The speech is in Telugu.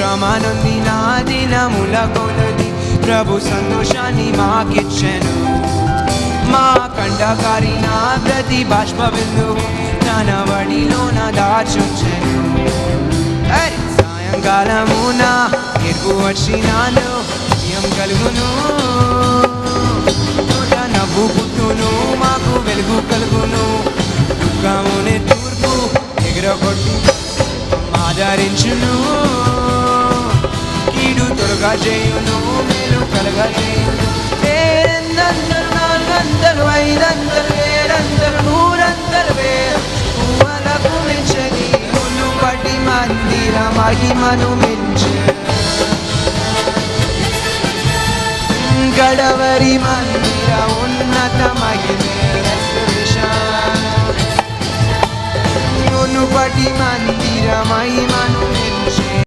శ్రమనుంది నా దినముల కొలది ప్రభు సంతోషాన్ని మాకిచ్చెను మా కండకారి నా ప్రతి బాష్ప బిందువు తన వడిలోన దాచుంచెను సాయంకాలమున ఎరుపు వచ్చినాను భయం కలుగును నవ్వు పుట్టును మాకు వెలుగు కలుగును దుఃఖమునే తూర్పు ఎగరగొట్టు ఆదరించును కీడు త్వరగా చేయును మేలు కలగా చేయును ఏడంతలు నాలుగంతలు ఐదంతలు ఏడంతలు నూరంతలు వేలకు మించని మునుపటి మందిర మహిమను మించు గడవరి మందిర ఉన్నత మహిమే మునుపటి మందిర మహిమను